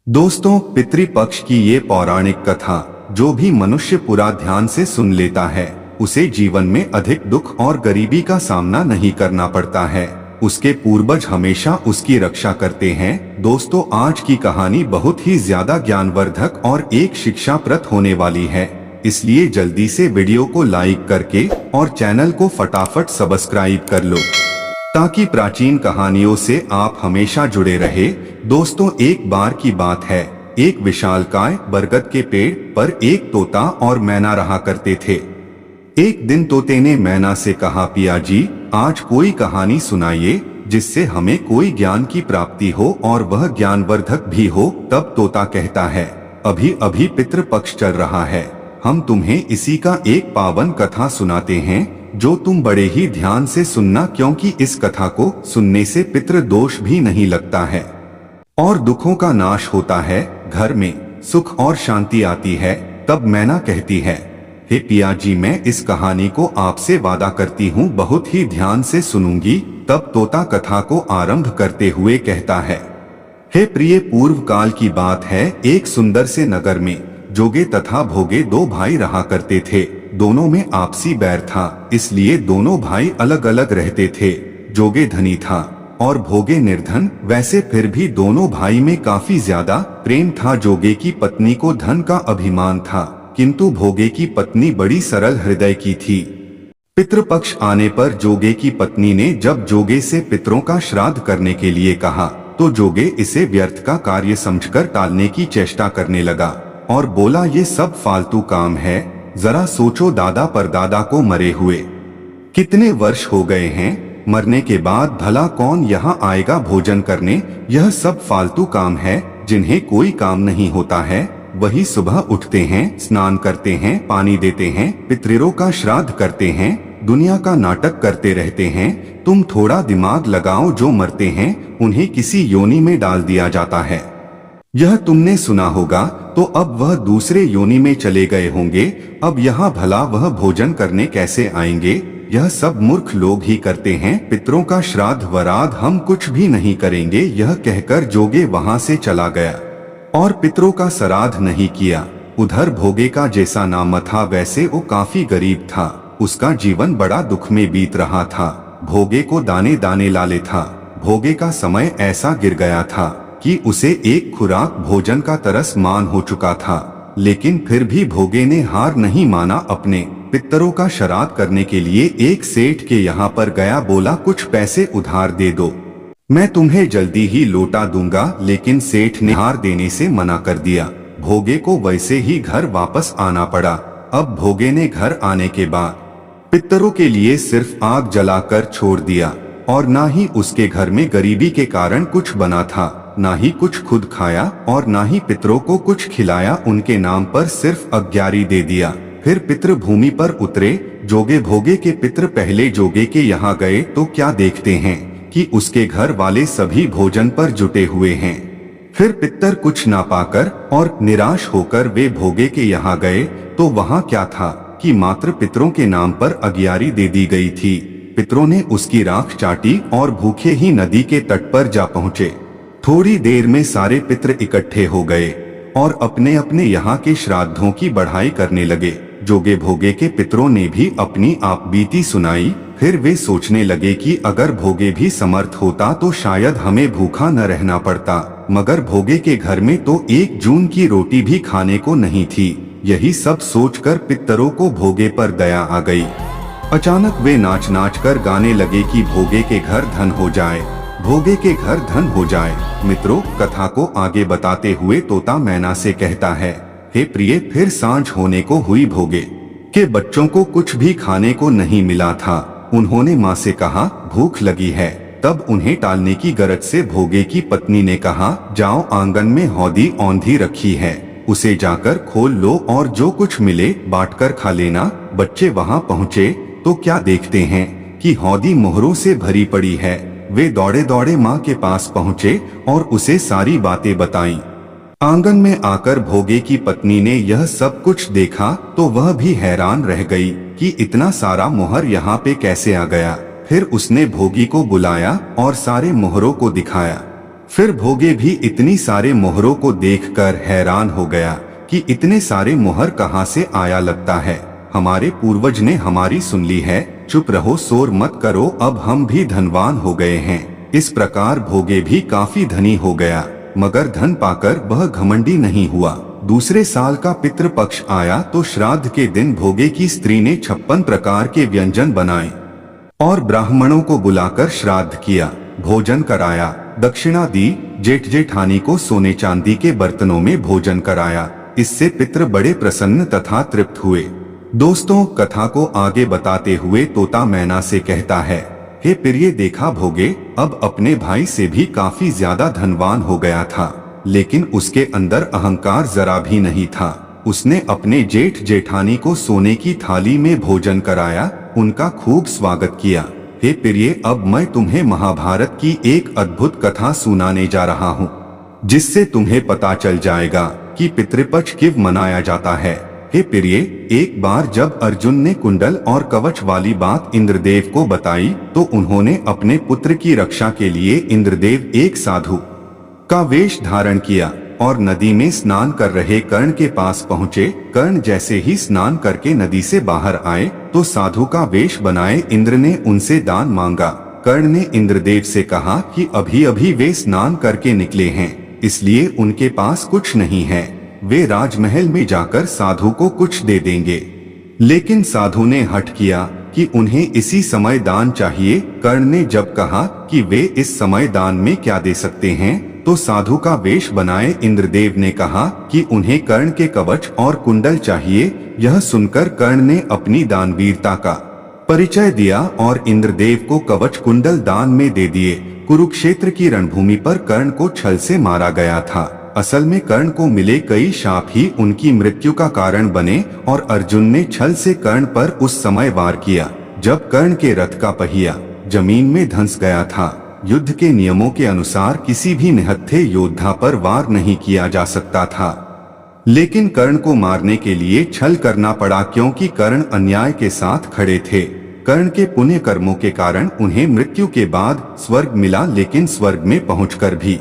दोस्तों, पितृपक्ष की ये पौराणिक कथा जो भी मनुष्य पूरा ध्यान से सुन लेता है उसे जीवन में अधिक दुख और गरीबी का सामना नहीं करना पड़ता है। उसके पूर्वज हमेशा उसकी रक्षा करते हैं। दोस्तों, आज की कहानी बहुत ही ज्यादा ज्ञानवर्धक और एक शिक्षाप्रद होने वाली है, इसलिए जल्दी से वीडियो को लाइक करके और चैनल को फटाफट सब्सक्राइब कर लो ताकि प्राचीन कहानियों से आप हमेशा जुड़े रहे। दोस्तों, एक बार की बात है, एक विशालकाय बरगद के पेड़ पर एक तोता और मैना रहा करते थे। एक दिन तोते ने मैना से कहा, पिया जी, आज कोई कहानी सुनाइए जिससे हमें कोई ज्ञान की प्राप्ति हो और वह ज्ञानवर्धक भी हो। तब तोता कहता है, अभी अभी पितृपक्ष चल रहा है, हम तुम्हें इसी का एक पावन कथा सुनाते हैं जो तुम बड़े ही ध्यान से सुनना, क्योंकि इस कथा को सुनने से पितृ दोष भी नहीं लगता है और दुखों का नाश होता है, घर में सुख और शांति आती है। तब मैना कहती है, हे पिया जी, मैं इस कहानी को आपसे वादा करती हूँ बहुत ही ध्यान से सुनूंगी। तब तोता कथा को आरंभ करते हुए कहता है, हे प्रिय, पूर्व काल की बात है, एक सुंदर से नगर में जोगे तथा भोगे दो भाई रहा करते थे। दोनों में आपसी बैर था, इसलिए दोनों भाई अलग अलग रहते थे। जोगे धनी था और भोगे निर्धन। वैसे फिर भी दोनों भाई में काफी ज्यादा प्रेम था। जोगे की पत्नी को धन का अभिमान था, किंतु भोगे की पत्नी बड़ी सरल हृदय की थी। पितृपक्ष आने पर जोगे की पत्नी ने जब जोगे से पितरों का श्राद्ध करने के लिए कहा तो जोगे इसे व्यर्थ का कार्य समझकर टालने की चेष्टा करने लगा और बोला, ये सब फालतू काम है, जरा सोचो, दादा परदादा को मरे हुए कितने वर्ष हो गए हैं, मरने के बाद भला कौन यहाँ आएगा भोजन करने। यह सब फालतू काम है जिन्हें कोई काम नहीं होता है। वही सुबह उठते हैं, स्नान करते हैं, पानी देते हैं, पितरों का श्राद्ध करते हैं, दुनिया का नाटक करते रहते हैं। तुम थोड़ा दिमाग लगाओ, जो मरते हैं उन्हें किसी योनि में डाल दिया जाता है, यह तुमने सुना होगा। तो अब वह दूसरे योनि में चले गए होंगे, अब यहाँ भला वह भोजन करने कैसे आएंगे। यह सब मूर्ख लोग ही करते हैं। पितरों का श्राद्ध वराद हम कुछ भी नहीं करेंगे। यह कहकर जोगे वहां से चला गया और पितरों का श्राद्ध नहीं किया। उधर भोगे का जैसा नाम था वैसे वो काफी गरीब था। उसका जीवन बड़ा दुख में बीत रहा था। भोगे को दाने दाने लाले था। भोगे का समय ऐसा गिर गया था कि उसे एक खुराक भोजन का तरस मान हो चुका था, लेकिन फिर भी भोगे ने हार नहीं माना। अपने पितरों का श्राद्ध करने के लिए एक सेठ के यहाँ पर गया, बोला, कुछ पैसे उधार दे दो, मैं तुम्हें जल्दी ही लौटा दूंगा। लेकिन सेठ ने हार देने से मना कर दिया। भोगे को वैसे ही घर वापस आना पड़ा। अब भोगे ने घर आने के बाद पितरों के लिए सिर्फ आग जलाकर छोड़ दिया और ना ही उसके घर में गरीबी के कारण कुछ बना था, ना ही कुछ खुद खाया और ना ही पितरों को कुछ खिलाया। उनके नाम पर सिर्फ अग्यारी दे दिया। फिर पितृ भूमि पर उतरे। जोगे भोगे के पितृ पहले जोगे के यहाँ गए तो क्या देखते हैं कि उसके घर वाले सभी भोजन पर जुटे हुए हैं। फिर पितर कुछ ना पाकर और निराश होकर वे भोगे के यहाँ गए तो वहाँ क्या था कि मात्र पितरों के नाम पर अग्यारी दे दी गई थी। पितरों ने उसकी राख चाटी और भूखे ही नदी के तट पर जा पहुँचे। थोड़ी देर में सारे पितृ इकट्ठे हो गए और अपने अपने यहाँ के श्राद्धों की बढ़ाई करने लगे। जोगे भोगे के पितरों ने भी अपनी आप बीती सुनाई। फिर वे सोचने लगे कि अगर भोगे भी समर्थ होता तो शायद हमें भूखा न रहना पड़ता, मगर भोगे के घर में तो एक जून की रोटी भी खाने को नहीं थी। यही सब सोचकर पितरों को भोगे पर दया आ गई। अचानक वे नाच नाच कर गाने लगे कि भोगे के घर धन हो जाए, भोगे के घर धन हो जाए। मित्रों, कथा को आगे बताते हुए तोता मैना से कहता है, हे प्रिय, फिर सांझ होने को हुई। भोगे के बच्चों को कुछ भी खाने को नहीं मिला था। उन्होंने माँ से कहा, भूख लगी है। तब उन्हें टालने की गरज से भोगे की पत्नी ने कहा, जाओ, आंगन में हौदी औंधी रखी है, उसे जाकर खोल लो और जो कुछ मिले बांटकर खा लेना। बच्चे वहाँ पहुँचे तो क्या देखते हैं कि हौदी मोहरों से भरी पड़ी है। वे दौड़े दौड़े माँ के पास पहुँचे और उसे सारी बातें बताईं। आंगन में आकर भोगे की पत्नी ने यह सब कुछ देखा तो वह भी हैरान रह गई कि इतना सारा मोहर यहाँ पे कैसे आ गया। फिर उसने भोगी को बुलाया और सारे मोहरों को दिखाया। फिर भोगे भी इतनी सारे मोहरों को देखकर हैरान हो गया कि इतने सारे मोहर कहाँ से आया, लगता है हमारे पूर्वज ने हमारी सुन ली है। चुप रहो, शोर मत करो, अब हम भी धनवान हो गए हैं। इस प्रकार भोगे भी काफी धनी हो गया, मगर धन पाकर वह घमंडी नहीं हुआ। दूसरे साल का पितृपक्ष आया तो श्राद्ध के दिन भोगे की स्त्री ने 56 प्रकार के व्यंजन बनाए और ब्राह्मणों को बुलाकर श्राद्ध किया, भोजन कराया, दक्षिणा दी। जेठ जेठानी को सोने चांदी के बर्तनों में भोजन कराया। इससे पितृ बड़े प्रसन्न तथा तृप्त हुए। दोस्तों, कथा को आगे बताते हुए तोता मैना से कहता है, हे प्रिय, देखा भोगे अब अपने भाई से भी काफी ज्यादा धनवान हो गया था, लेकिन उसके अंदर अहंकार जरा भी नहीं था। उसने अपने जेठ जेठानी को सोने की थाली में भोजन कराया, उनका खूब स्वागत किया। हे प्रिय, अब मैं तुम्हें महाभारत की एक अद्भुत कथा सुनाने जा रहा हूँ, जिससे तुम्हें पता चल जाएगा कि पितृपक्ष क्यों मनाया जाता है। हे प्रिय, एक बार जब अर्जुन ने कुंडल और कवच वाली बात इंद्रदेव को बताई तो उन्होंने अपने पुत्र की रक्षा के लिए इंद्रदेव एक साधु का वेश धारण किया और नदी में स्नान कर रहे कर्ण के पास पहुँचे। कर्ण जैसे ही स्नान करके नदी से बाहर आए तो साधु का वेश बनाए इंद्र ने उनसे दान मांगा। कर्ण ने इंद्रदेव से कहा कि अभी अभी वे स्नान करके निकले हैं, इसलिए उनके पास कुछ नहीं है, वे राजमहल में जाकर साधु को कुछ दे देंगे। लेकिन साधु ने हठ किया कि उन्हें इसी समय दान चाहिए। कर्ण ने जब कहा कि वे इस समय दान में क्या दे सकते हैं, तो साधु का वेश बनाए इंद्रदेव ने कहा कि उन्हें कर्ण के कवच और कुंडल चाहिए। यह सुनकर कर्ण ने अपनी दानवीरता का परिचय दिया और इंद्रदेव को कवच कुंडल दान में दे दिए। कुरुक्षेत्र की रणभूमि पर कर्ण को छल से मारा गया था। असल में कर्ण को मिले कई शाप ही उनकी मृत्यु का कारण बने और अर्जुन ने छल से कर्ण पर उस समय वार किया जब कर्ण के रथ का पहिया जमीन में धंस गया था। युद्ध के नियमों के अनुसार किसी भी निहत्थे योद्धा पर वार नहीं किया जा सकता था, लेकिन कर्ण को मारने के लिए छल करना पड़ा, क्योंकि कर्ण अन्याय के साथ खड़े थे। कर्ण के पुण्य कर्मों के कारण उन्हें मृत्यु के बाद स्वर्ग मिला, लेकिन स्वर्ग में पहुंचकर भी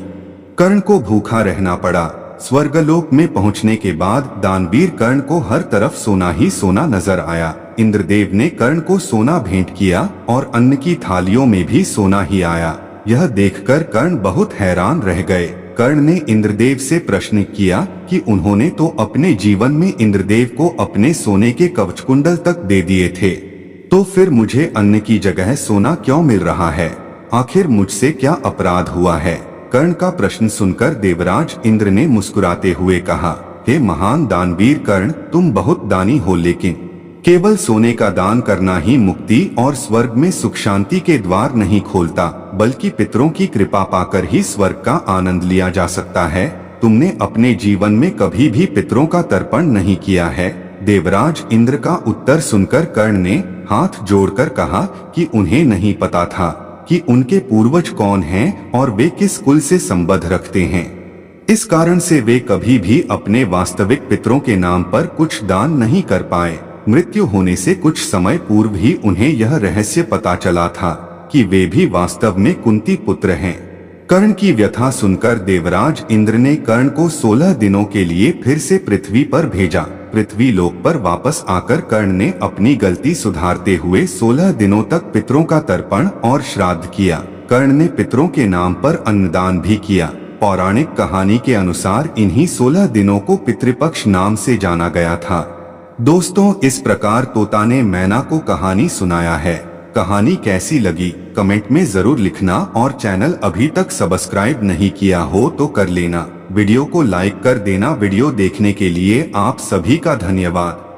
कर्ण को भूखा रहना पड़ा। स्वर्गलोक में पहुंचने के बाद दानवीर कर्ण को हर तरफ सोना ही सोना नजर आया। इंद्रदेव ने कर्ण को सोना भेंट किया और अन्न की थालियों में भी सोना ही आया। यह देखकर कर्ण बहुत हैरान रह गए। कर्ण ने इंद्रदेव से प्रश्न किया कि उन्होंने तो अपने जीवन में इंद्रदेव को अपने सोने के कवचकुंडल तक दे दिए थे, तो फिर मुझे अन्न की जगह सोना क्यों मिल रहा है? आखिर मुझसे क्या अपराध हुआ है? कर्ण का प्रश्न सुनकर देवराज इंद्र ने मुस्कुराते हुए कहा, हे महान दानवीर कर्ण, तुम बहुत दानी हो, लेकिन केवल सोने का दान करना ही मुक्ति और स्वर्ग में सुख शांति के द्वार नहीं खोलता, बल्कि पितरों की कृपा पाकर ही स्वर्ग का आनंद लिया जा सकता है। तुमने अपने जीवन में कभी भी पितरों का तर्पण नहीं किया है। देवराज इंद्र का उत्तर सुनकर कर्ण ने हाथ जोड़कर कहा कि उन्हें नहीं पता था कि उनके पूर्वज कौन हैं और वे किस कुल से संबंध रखते हैं। इस कारण से वे कभी भी अपने वास्तविक पितरों के नाम पर कुछ दान नहीं कर पाए। मृत्यु होने से कुछ समय पूर्व ही उन्हें यह रहस्य पता चला था कि वे भी वास्तव में कुंती पुत्र हैं। कर्ण की व्यथा सुनकर देवराज इंद्र ने कर्ण को 16 दिनों के लिए फिर से पृथ्वी पर भेजा। पृथ्वी लोक पर वापस आकर कर्ण ने अपनी गलती सुधारते हुए 16 दिनों तक पितरों का तर्पण और श्राद्ध किया। कर्ण ने पितरों के नाम पर अन्नदान भी किया। पौराणिक कहानी के अनुसार इन्हीं 16 दिनों को पितृपक्ष नाम से जाना गया था। दोस्तों, इस प्रकार तोता ने मैना को कहानी सुनाया है। कहानी कैसी लगी कमेंट में जरूर लिखना और चैनल अभी तक सब्सक्राइब नहीं किया हो तो कर लेना। वीडियो को लाइक कर देना। वीडियो देखने के लिए आप सभी का धन्यवाद।